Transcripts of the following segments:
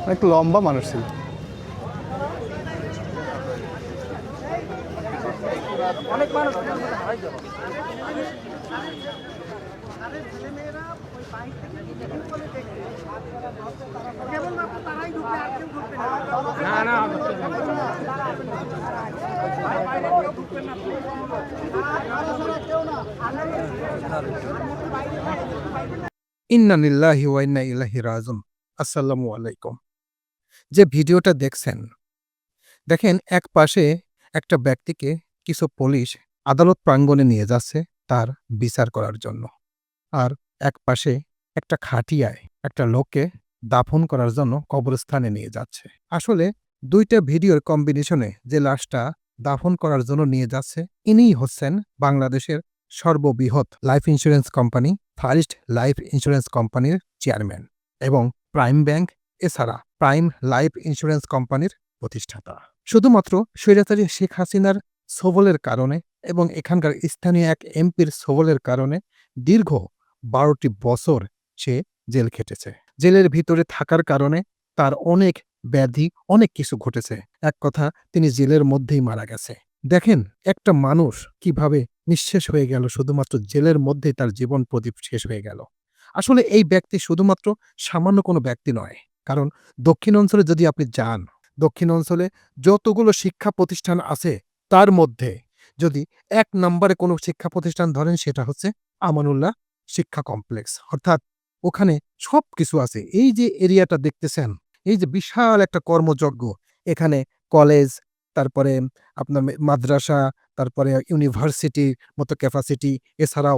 অনেক লম্বা মানুষ ছিল। অনেক মানুষ ইন্না লিল্লাহি ওয়া ইন্না ইলাইহি রাজিউন। আসসালামু আলাইকুম। যে ভিডিওটা দেখছেন, দেখেন এক পাশে একটা ব্যক্তিকে কিছু পুলিশ আদালত প্রাঙ্গণে নিয়ে যাচ্ছে তার বিচার করার জন্য, আর এক পাশে একটা খাটিয়ায় একটা লোককে দাফন করার জন্য কবরস্থানে নিয়ে যাচ্ছে। আসলে দুইটা ভিডিওর কম্বিনেশনে যে লাশটা দাফন করার জন্য নিয়ে যাচ্ছে, ইনিই হচ্ছেন বাংলাদেশের সর্ববৃহৎ life insurance company first life insurance কোম্পানির চেয়ারম্যান এবং প্রাইম ব্যাংক এছাড়া প্রাইম লাইফ ইন্স্যুরেন্স কোম্পানির প্রতিষ্ঠাতা। শুধুমাত্র স্বৈরাচারী শেখ হাসিনার সবলের কারণে এবং এখানকার স্থানীয় এক এমপির সবলের কারণে দীর্ঘ 12টি বছর সে জেল খেটেছে। জেলের ভিতরে থাকার কারণে তার অনেক ব্যাধি, অনেক কিছু ঘটেছে। এক কথা, তিনি জেলের মধ্যেই মারা গেছে। দেখেন একটা মানুষ কিভাবে নিঃশেষ হয়ে গেল, শুধুমাত্র জেলের মধ্যেই তার জীবন প্রদীপ শেষ হয়ে গেল। আসলে এই ব্যক্তি শুধুমাত্র সামান্য কোনো ব্যক্তি নয়, কারণ দক্ষিণ অঞ্চলে যদি আপনি যান, দক্ষিণ অঞ্চলে যতগুলো শিক্ষা প্রতিষ্ঠান আছে তার মধ্যে যদি 1 নম্বরে কোনো শিক্ষা প্রতিষ্ঠান ধরেন, সেটা হচ্ছে আমানুল্লাহ শিক্ষা কমপ্লেক্স। অর্থাৎ ওখানে সব কিছু আছে। এই যে এরিয়াটা দেখতেছেন, এই যে বিশাল একটা কর্মযজ্ঞ, এখানে কলেজ, তারপরে আপনার মাদ্রাসা, তারপরে ইউনিভার্সিটির মতো ক্যাপাসিটি, এছাড়াও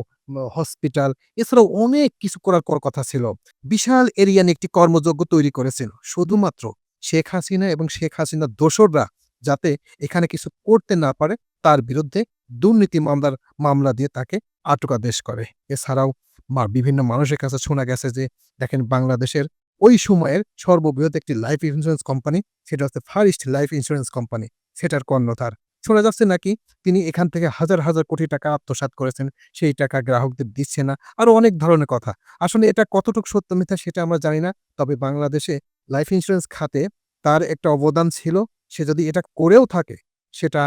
হসপিটাল, এছাড়াও অনেক কিছু করার কথা ছিল। বিশাল এরিয়া নিয়ে একটি কর্মযজ্ঞ তৈরি করেছিল শুধুমাত্র শেখ হাসিনা এবং শেখ হাসিনার দোসররা যাতে এখানে কিছু করতে না পারে তার বিরুদ্ধে দুর্নীতি মামলা দিয়ে তাকে আটকাদেশ করে। এছাড়াও বিভিন্ন মানুষের কাছে শোনা গেছে যে দেখেন বাংলাদেশের ওই সময়ের সর্ববৃহৎ একটি লাইফ ইন্স্যুরেন্স কোম্পানি, সেটা হচ্ছে ফার্স্ট লাইফ ইন্স্যুরেন্স কোম্পানি, সেটার কর্ণধার। শোনা যাচ্ছে নাকি তিনি এখান থেকে হাজার হাজার কোটি টাকা আত্মসাৎ করেছেন, সেই টাকা গ্রাহকদের দিচ্ছে না, আরো অনেক ধরনের কথা। আসলে এটা কতটুকু সত্য মিথ্যা সেটা আমরা জানি না, তবে বাংলাদেশে লাইফ ইন্স্যুরেন্স খাতে তার একটা অবদান ছিল। সে যদি এটা করেও থাকে সেটা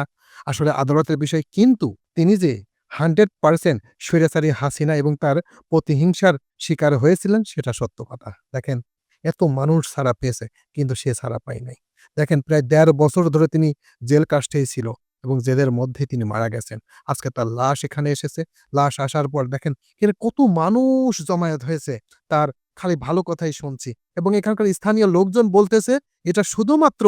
আসলে আদালতের বিষয়, কিন্তু তিনি যে 100% স্বৈরাচারী হাসিনা এবং তার প্রতিহিংসার শিকার হয়েছিলেন সেটা সত্য কথা। দেখেন এত মানুষ ছাড়া পেয়েছে, কিন্তু সে ছাড়া পায় নাই। দেখেন প্রায় 1.5 বছর ধরে তিনি জেল কাস্টেই ছিল এবং জেলের মধ্যে তিনি মারা গেছেন। আজকে তার লাশ এখানে এসেছে। লাশ আসার পর দেখেন এখানে কত মানুষ জমায়েত হয়েছে, তার খালি ভালো কথাই শুনছি। এবং এখানকার স্থানীয় লোকজন বলতেছে এটা শুধুমাত্র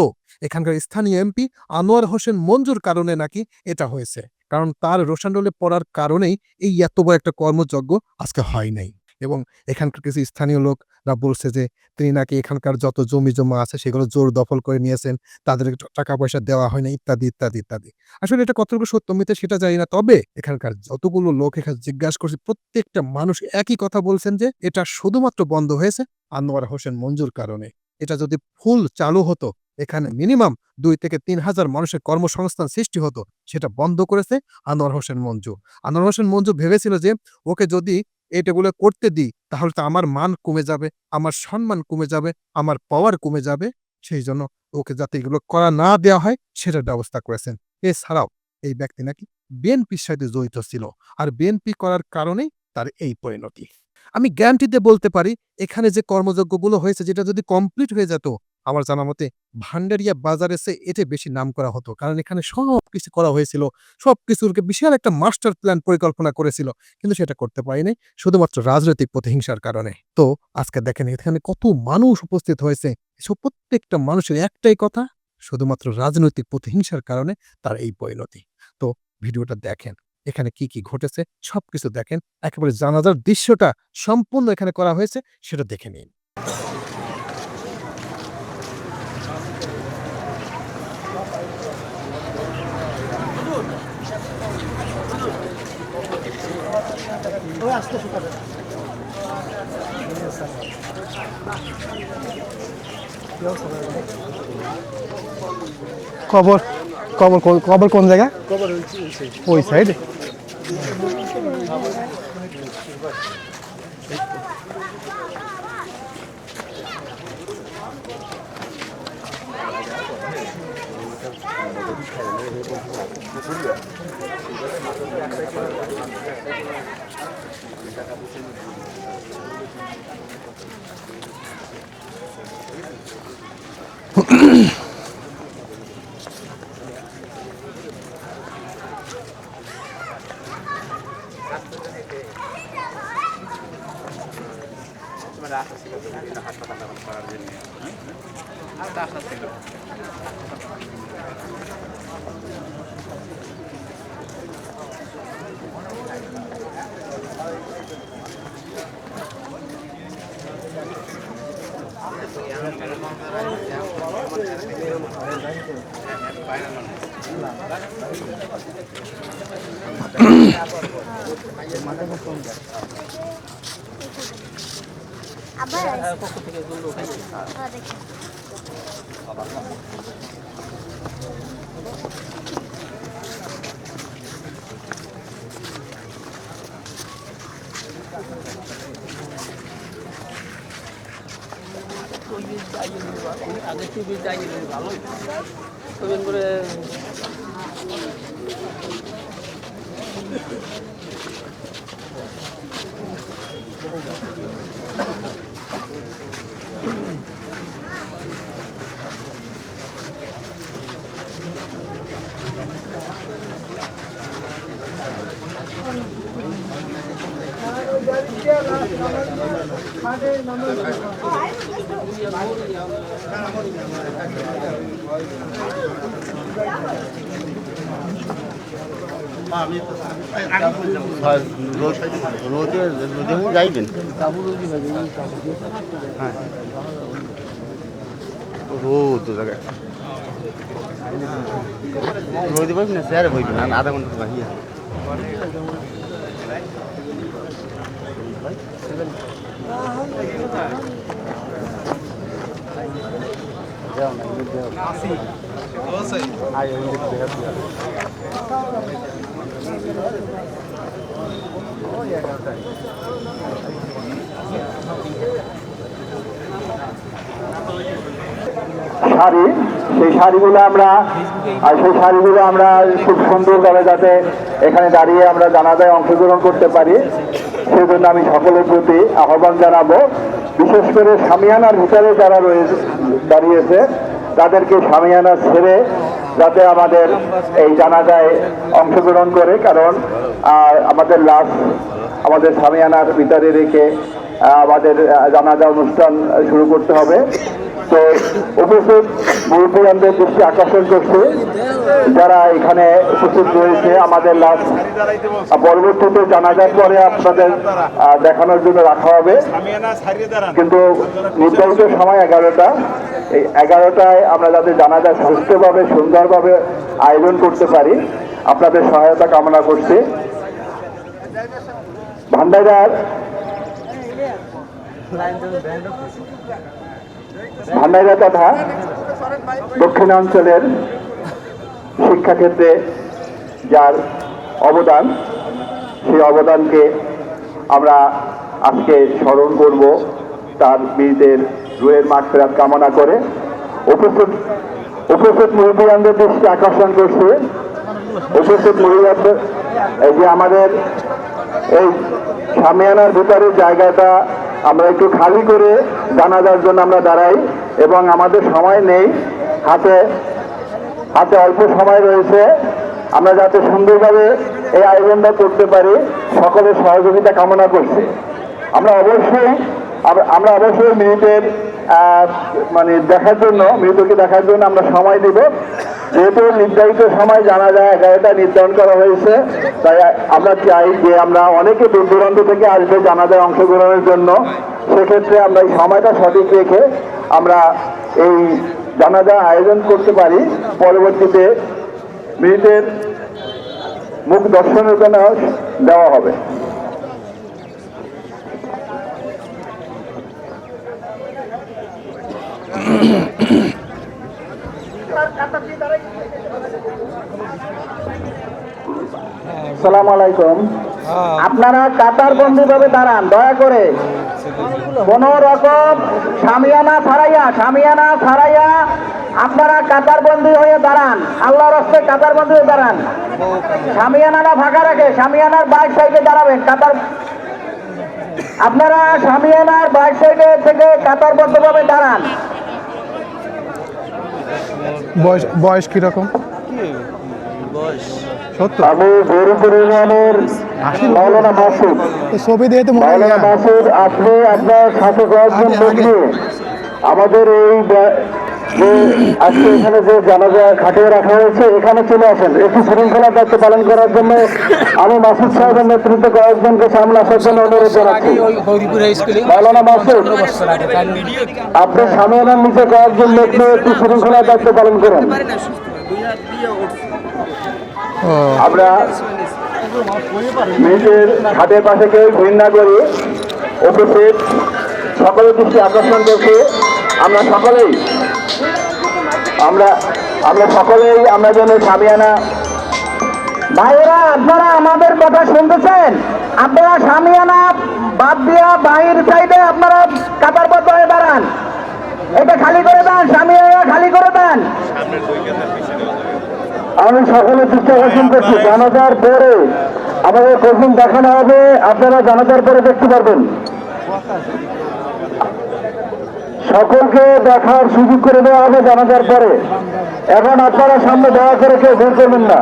এখানকার স্থানীয় এমপি আনোয়ার হোসেন মঞ্জুর কারণে নাকি এটা হয়েছে, কারণ তার রোশানডোলে পড়ার কারণেই এই এত বড় একটা কর্মযজ্ঞ আজকে হয় নাই। এবং এখানকার কিছু স্থানীয় লোকরা বলছে যে তিনি নাকি এখানকার যত জমি জমা আছে সেগুলো জোর দখল করে নিয়েছেন, তাদের টাকা পয়সা দেওয়া হয় না, ইত্যাদি ইত্যাদি ইত্যাদি। আসলে এটা কতটুকু সত্য মিথ্যা সেটা জানি না, তবে এখানকার যতগুলো লোক এখানে জিজ্ঞাসা করছে প্রত্যেকটা মানুষ একই কথা বলছেন যে এটা শুধুমাত্র বন্ধ হয়েছে আনোয়ার হোসেন মঞ্জুর কারণে। এটা যদি ফুল চালু হতো, এখানে মিনিমাম 2 থেকে 3 হাজার মানুষের কর্মসংস্থান সৃষ্টি হতো। সেটা বন্ধ করেছে আনোয়ার হোসেন মঞ্জু। আনোয়ার হোসেন মঞ্জু ভেবেছিল যে ওকে যদি এটাগুলো করতে দিই তাহলে তো আমার মান কমে যাবে, আমার সম্মান কমে যাবে, আমার পাওয়ার কমে যাবে। সেই জন্য ওকে যাতে এগুলো করা না দেওয়া হয় সেটার ব্যবস্থা করেছেন। এছাড়াও এই ব্যক্তি নাকি বিএনপির সাথে জড়িত ছিল, আর বিএনপি করার কারণেই তার এই পরিণতি। আমি গ্যারান্টি দিয়ে বলতে পারি এখানে যে কর্মযজ্ঞগুলো হয়েছে যেটা যদি কমপ্লিট হয়ে যেত, আমার জানা মতে ভান্ডারিয়া বাজারে সে এতে বেশি নাম করা হতো, কারণ এখানে সবকিছু করা হয়েছিল, সবকিছুর বিশাল একটা মাস্টার প্ল্যান পরিকল্পনা করেছিল, কিন্তু সেটা করতে পারেনি শুধুমাত্র রাজনৈতিক প্রতিহিংসার কারণে। তো আজকে দেখেন এখানে কত মানুষ উপস্থিত হয়েছে, প্রত্যেকটা মানুষের একটাই কথা, শুধুমাত্র রাজনৈতিক প্রতিহিংসার কারণে তার এই পরিণতি। তো ভিডিওটা দেখেন, এখানে কি কি ঘটেছে সবকিছু দেখেন, একেবারে জানাজার দৃশ্যটা সম্পূর্ণ এখানে করা হয়েছে, সেটা দেখে নিন। কবর কবর কবর কোন জায়গা? ওই সাইডে। আগে টিভি যাই ভালো করে রোদে যাইবেন হ্যাঁ রোদ জায়গায় রোদে বসবেন না স্যারে বসবেন আধা ঘন্টা তো বাহিয়া শাড়ি, সেই শাড়িগুলো আমরা খুব সুন্দরভাবে যাতে এখানে দাঁড়িয়ে আমরা জানাজায় অংশগ্রহণ করতে পারি সেজন্য আমি সকলের প্রতি আহ্বান জানাবো। বিশেষ করে শামিয়ানার ভিতরে যারা দাঁড়িয়েছে তাদেরকে শামিয়ানা ছেড়ে যাতে আমাদের এই জানাজায় অংশগ্রহণ করে, কারণ আমাদের লাশ আমাদের শামিয়ানার ভিতরে রেখে আমাদের জানাজা অনুষ্ঠান শুরু করতে হবে। তো উপস্থিত মুরব্বীদের দৃষ্টি আকর্ষণ করছে যারা এখানে উপস্থিত রয়েছে, আমাদের লাশ পরবর্তীতে জানাজার পরে আপনাদের দেখানোর জন্য রাখা হবে, কিন্তু নির্ধারিত সময় 11টা। এই 11টায় আমরা যাতে জানাজা সুস্থভাবে সুন্দরভাবে আয়োজন করতে পারি আপনাদের সহায়তা কামনা করছি। ভান্ডাইরা তথা দক্ষিণাঞ্চলের শিক্ষাক্ষেত্রে যার অবদান, সেই অবদানকে আমরা আজকে স্মরণ করব, তার বীরদের রুহের মাগফিরাত কামনা করে উপস্থিত মুরব্বিয়ানদের দৃষ্টি আকর্ষণ করছে। উপস্থিত মুরব্বিয়ানদের এই যে আমাদের এই শামিয়ানার ভিতরের জায়গাটা আমরা একটু খালি করে জানাজার জন্য আমরা দাঁড়াই, এবং আমাদের সময় নেই, হাতে অল্প সময় রয়েছে, আমরা যাতে সুন্দরভাবে এই আয়োজনটা করতে পারি সকলের সহযোগিতা কামনা করছি। আমরা অবশ্যই মৃতের মৃতকে দেখার জন্য আমরা সময় দিব, যেহেতু নির্ধারিত সময় জানা যায় 11টা নির্ধারণ করা হয়েছে, তাই আমরা চাই যে আমরা অনেকে দূর দূরান্ত থেকে আসবে জানাজায় অংশগ্রহণের জন্য, সেক্ষেত্রে আমরা এই সময়টা সঠিক রেখে আমরা এই জানাজা আয়োজন করতে পারি। পরবর্তীতে মৃতের মুখ দর্শনের জন্য দেওয়া হবে। আসসালামু আলাইকুম। আপনারা কাতারবন্দি ভাবে দাঁড়ান, দয়া করে কোন রকম সামিয়ানা ছাড়াইয়া আপনারা কাতারবন্দি হয়ে দাঁড়ান, আল্লাহর রাস্তায় কাতারবন্দি হয়ে দাঁড়ান। সামিয়ানাটা ফাঁকা রাখে, সামিয়ানার বাইক সাইডে দাঁড়াবেন। আপনারা সামিয়ানার বাইক সাইডে থেকে কাতারবদ্ধভাবে দাঁড়ান। বয়স কিরকম? আমি গৌরীপুর ইউনিয়নের মাওলানা মাসুদ। তো ছবি দিয়ে তো মনে হয় মাওলানা মাসুদ, আপনি আপনার সাথে কয়েকজন লোক নিয়ে আমাদের এই যে আজকে এখানে যে জানাজা খাটিয়ে রাখা হয়েছে এখানে চলে আসেন। একটু শৃঙ্খলার দায়িত্ব পালন করার জন্য আমি মাসুদ সাহেবের নেতৃত্বে কয়েকজনকে সামনে আসার জন্য অনুরোধ জানাচ্ছি। মাওলানা মাসুদ, আপনি সামিয়ানার নিচে কয়েকজন লোক নিয়ে একটু শৃঙ্খলার দায়িত্ব পালন করেন। আমরা নিজের হাতের পাশে কেউ ভিড় না করি, উপস্থিত সকলের দৃষ্টি আকর্ষণ করছি। আমরা সকলেই আমরা যেন সামিয়ানা ভাইয়েরা, আপনারা আমাদের কথা শুনতেছেন? আপনারা সামিয়ানা বাদ দিয়া বাহির সাইডে আপনারা কাতারবদ্ধ হয়ে দাঁড়ান। এটা খালি করে দেন, সামিয়ানা খালি করে দেন। আমি সকলের দৃষ্টি আকর্ষণ করছি, জানাজার পরে আমাদের কখন দেখানো হবে, আপনারা জানাজার পরে দেখতে পারবেন। সকলকে দেখার সুযোগ করে দেওয়া হবে জানাজার পরে। এখন আপনারা সামনে দয়া করে কেউ ভুল করবেন না।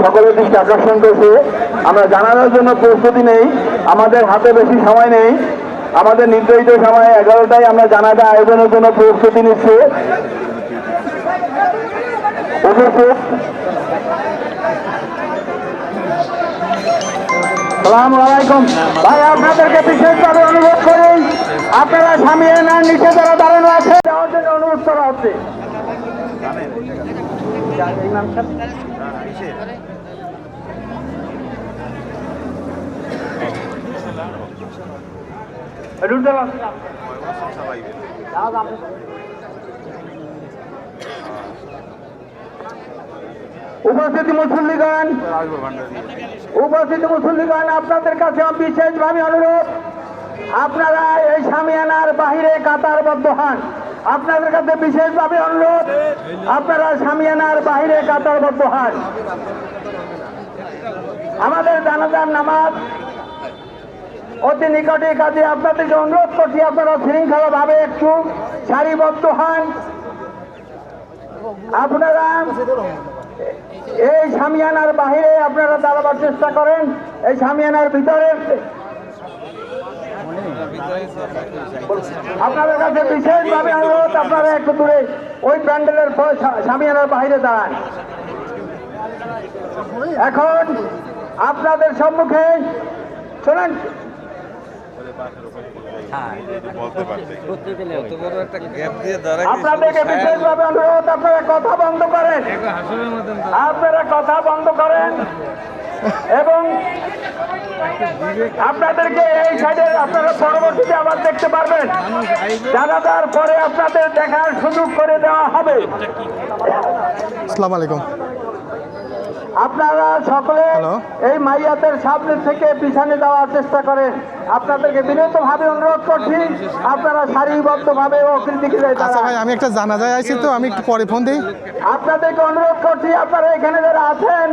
সকলের দৃষ্টি আকর্ষণ করছে, আমরা জানানোর জন্য প্রস্তুতি নেই, আমাদের হাতে বেশি সময় নেই। আমাদের নির্ধারিত সময় 11টায় আমরা জানাজা আয়োজনের জন্য প্রস্তুতি নিচ্ছি। আসসালামু আলাইকুম ভাই, আপনাদেরকে বিশেষভাবে অনুরোধ করি, আপনারা সামিয়ানার নিচে যারা দাঁড়ানো আছে যাওয়ার জন্য অনুরোধ করা হচ্ছে। উপস্থিতি মুসল্লিগণ, আপনাদের কাছে বিশেষভাবে অনুরোধ, আপনারা এই সামিয়ানার বাহিরে কাতারবদ্ধ হন। আপনাদের কাছে বিশেষভাবে অনুরোধ, আপনারা সামিয়ানার বাহিরে কাতারবদ্ধ হন। আমাদের জানাজার নামাজ অতি নিকটে, কাজে আপনাদেরকে অনুরোধ করছি আপনারা শৃঙ্খলাভাবে একটু সারিবদ্ধ হন। আপনারা এই সামিয়ানার বাহিরে আপনারা দাঁড়াবার চেষ্টা করেন, এই সামিয়ানার ভিতরে আপনাদের কাছে বিশেষভাবে অনুরোধ, আপনারা একটু দূরে ওই প্যান্ডেলের সামিয়ানার বাহিরে দাঁড়ান। এখন আপনাদের সম্মুখে শোনেন, আপনাদেরকে বিশেষভাবে অনুরোধ, আপনারা কথা বন্ধ করেন এবং আপনাদেরকে এই সাইডে আপনারা পরবর্তীতে আবার দেখতে পারবেন। জানাজার পরে আপনাদের দেখার সুযোগ করে দেওয়া হবে। আসসালামু আলাইকুম। আপনারা সকলে এই মাইয়াতের সামনে থেকে পিছনে যাওয়ার চেষ্টা করেন। আপনাদেরকে বিনীতভাবে অনুরোধ করছি, আপনারা সারিবদ্ধভাবে আচ্ছা ভাই, আমি একটা জানাজায় আইছি, তো আমি একটু পরে ফোন দিই। আপনাদেরকে অনুরোধ করছি, আপনারা এখানে যারা আছেন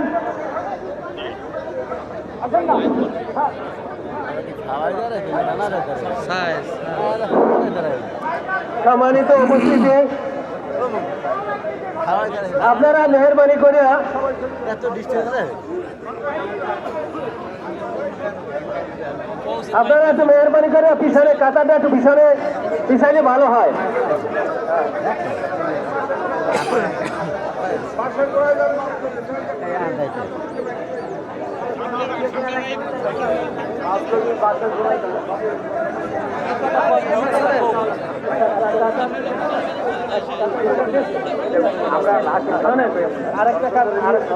সম্মানিত উপস্থিতি, আপনারা মেহরবানি করে পিছনে কাতারটা একটু পিছনে ভালো হয়।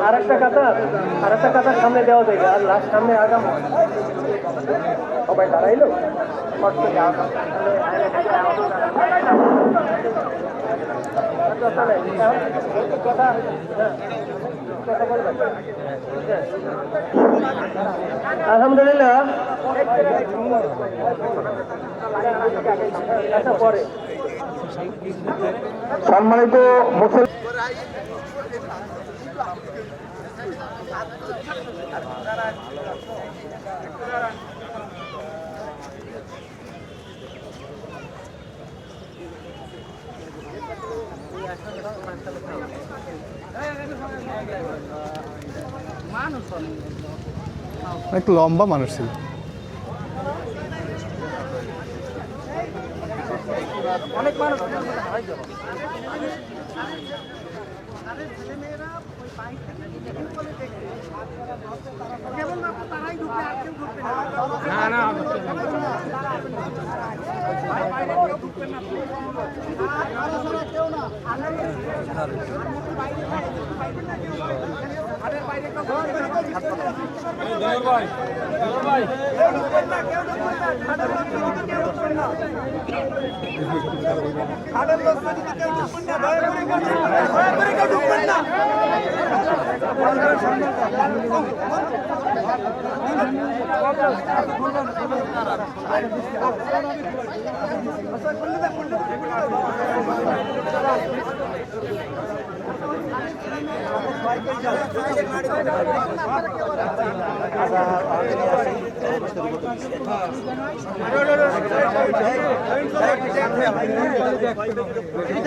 আরেকটা কাতার সামনে দেওয়া যায়, আর লাস্ট সামনে আগাম সবাই দাঁড়াইলো। আলহামদুলিল্লাহ সম্মানিত মুসলিম অনেক লম্বা মানুষ ছিল।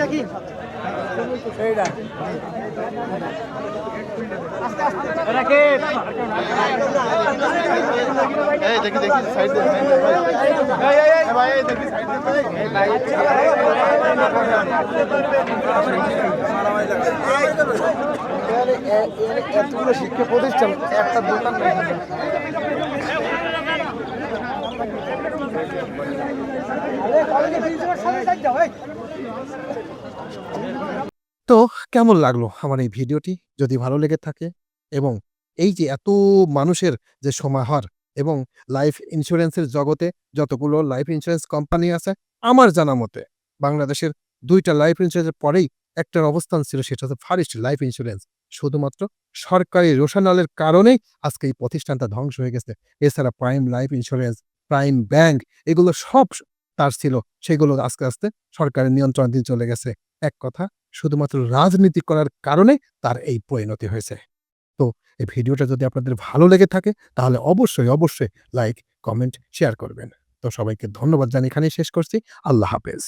দেখি দেখি সাইড দে ভাই দেখি সাইড এতগুলো শিক্ষা প্রতিষ্ঠান একটা দোকান নেই। তো কেমন লাগলো আমার এই ভিডিওটি? যদি ভালো লেগে থাকে এবং এই যে এত মানুষের যে সমাহার এবং লাইফ ইন্স্যুরেন্সের জগতে যতগুলো লাইফ ইন্স্যুরেন্স কোম্পানি আছে, আমার জানা মতে বাংলাদেশের 2টা লাইফ ইন্স্যুরেন্সের পরেই একটার অবস্থান ছিল, সেটা হচ্ছে ফারিস্ট লাইফ ইন্স্যুরেন্স। শুধুমাত্র সরকারি রোশানলের কারণেই আজকে এই প্রতিষ্ঠানটা ধ্বংস হয়ে গেছে। এছাড়া prime life insurance, prime bank, এগুলো সব তার ছিল, সেগুলো আস্তে আস্তে সরকারের নিয়ন্ত্রণাধীন চলে গেছে। এক কথা, শুধুমাত্র রাজনীতি করার কারণে তার এই পরিণতি হয়েছে। তো এই ভিডিওটা যদি আপনাদের ভালো লেগে থাকে তাহলে অবশ্যই অবশ্যই লাইক, কমেন্ট, শেয়ার করবেন। তো সবাইকে ধন্যবাদ জানিয়ে এখানেই শেষ করছি। আল্লাহ হাফেজ।